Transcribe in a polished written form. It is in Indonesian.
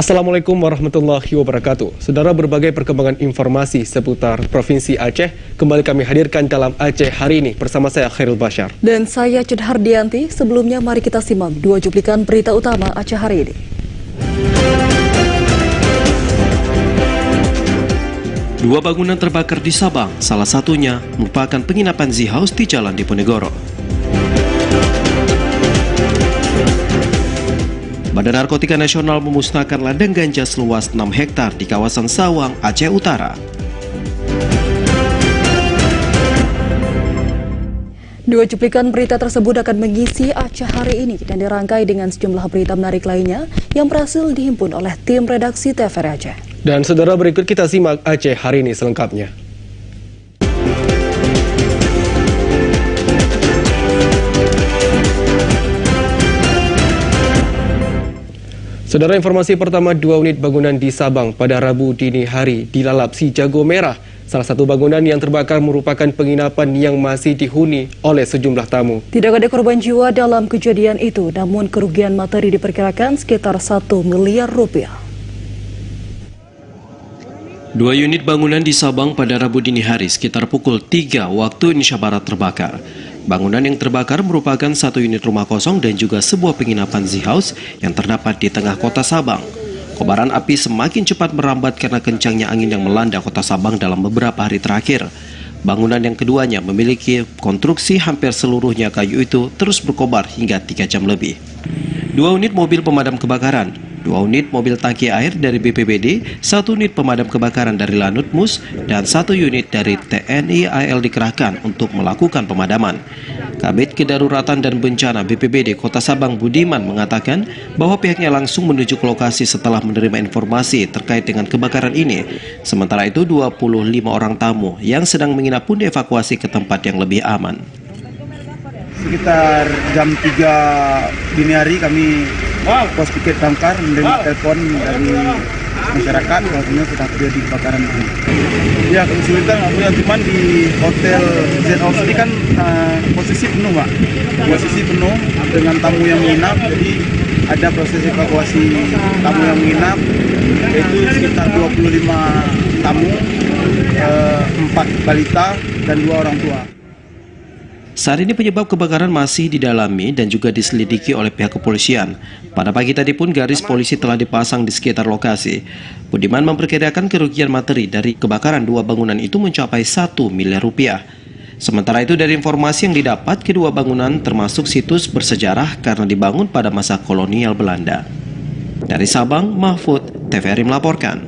Assalamualaikum warahmatullahi wabarakatuh. Saudara, berbagai perkembangan informasi seputar Provinsi Aceh kembali kami hadirkan dalam Aceh Hari Ini bersama saya Khairul Bashar. Dan saya Cud Hardianti. Sebelumnya mari kita simak dua cuplikan berita utama Aceh Hari Ini. Dua bangunan terbakar di Sabang, salah satunya merupakan penginapan Z-House di Jalan Diponegoro. Badan Narkotika Nasional memusnahkan ladang ganja seluas 6 hektar di kawasan Sawang, Aceh Utara. Dua cuplikan berita tersebut akan mengisi Aceh Hari Ini dan dirangkai dengan sejumlah berita menarik lainnya yang berhasil dihimpun oleh tim redaksi TVRI Aceh. Dan saudara, berikut kita simak Aceh Hari Ini selengkapnya. Saudara, informasi pertama, dua unit bangunan di Sabang pada Rabu dini hari dilalap si jago merah. Salah satu bangunan yang terbakar merupakan penginapan yang masih dihuni oleh sejumlah tamu. Tidak ada korban jiwa dalam kejadian itu, namun kerugian materi diperkirakan sekitar 1 miliar rupiah. Dua unit bangunan di Sabang pada Rabu dini hari sekitar pukul 3 waktu Indonesia Barat terbakar. Bangunan yang terbakar merupakan satu unit rumah kosong dan juga sebuah penginapan Z-House yang terdapat di tengah kota Sabang. Kobaran api semakin cepat merambat karena kencangnya angin yang melanda kota Sabang dalam beberapa hari terakhir. Bangunan yang keduanya memiliki konstruksi hampir seluruhnya kayu itu terus berkobar hingga 3 jam lebih. Dua unit mobil pemadam kebakaran, dua unit mobil tangki air dari BPBD, satu unit pemadam kebakaran dari Lanutmus, dan satu unit dari TNI AL dikerahkan untuk melakukan pemadaman. Kabid Kedaruratan dan Bencana BPBD Kota Sabang Budiman mengatakan bahwa pihaknya langsung menuju ke lokasi setelah menerima informasi terkait dengan kebakaran ini. Sementara itu 25 orang tamu yang sedang menginap pun dievakuasi ke tempat yang lebih aman. Sekitar jam 3 dini hari kami pos piket damkar menerima telepon dari masyarakat bahwasanya sudah terjadi kebakaran ini. Ya, kesulitan punya teman di hotel Z-House ini kan posisi penuh, Pak. Posisi penuh dengan tamu yang menginap, jadi ada proses evakuasi tamu yang menginap, yaitu sekitar 25 tamu, 4 balita dan 2 orang tua. Saat ini penyebab kebakaran masih didalami dan juga diselidiki oleh pihak kepolisian. Pada pagi tadi pun garis polisi telah dipasang di sekitar lokasi. Budiman memperkirakan kerugian materi dari kebakaran dua bangunan itu mencapai 1 miliar rupiah. Sementara itu dari informasi yang didapat, kedua bangunan termasuk situs bersejarah karena dibangun pada masa kolonial Belanda. Dari Sabang, Mahfud, TVRI melaporkan.